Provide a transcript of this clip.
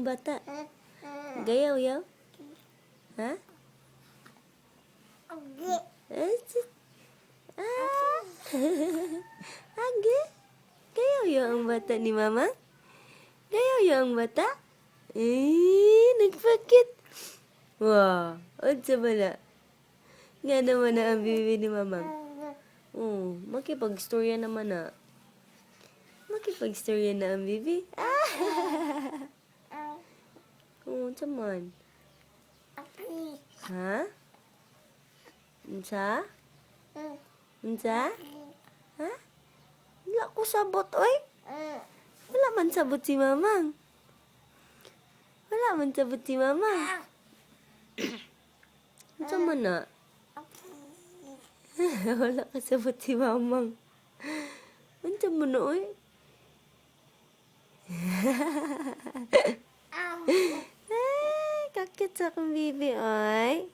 ang bata? Gayaw-yaw? Ha? Age? Gayaw-yaw ang bata ni Mama? Gayaw-yaw ang bata? Nagpakit. Wah, unsa ba na? Nga naman na ang bibi ni Mama. Makipag-storya naman na. Makipag-storya na ang bibi. Unsa man? Ha? Unsa? Unsa? Ha? Wala ko sabot, oy. Wala man sabot si Mamang. Wala man sabot si Mamang. Unsa man na? Wala ka sabot si Mamang. Unsa man na, oy? Ay, kakit sa akong bibi, oy.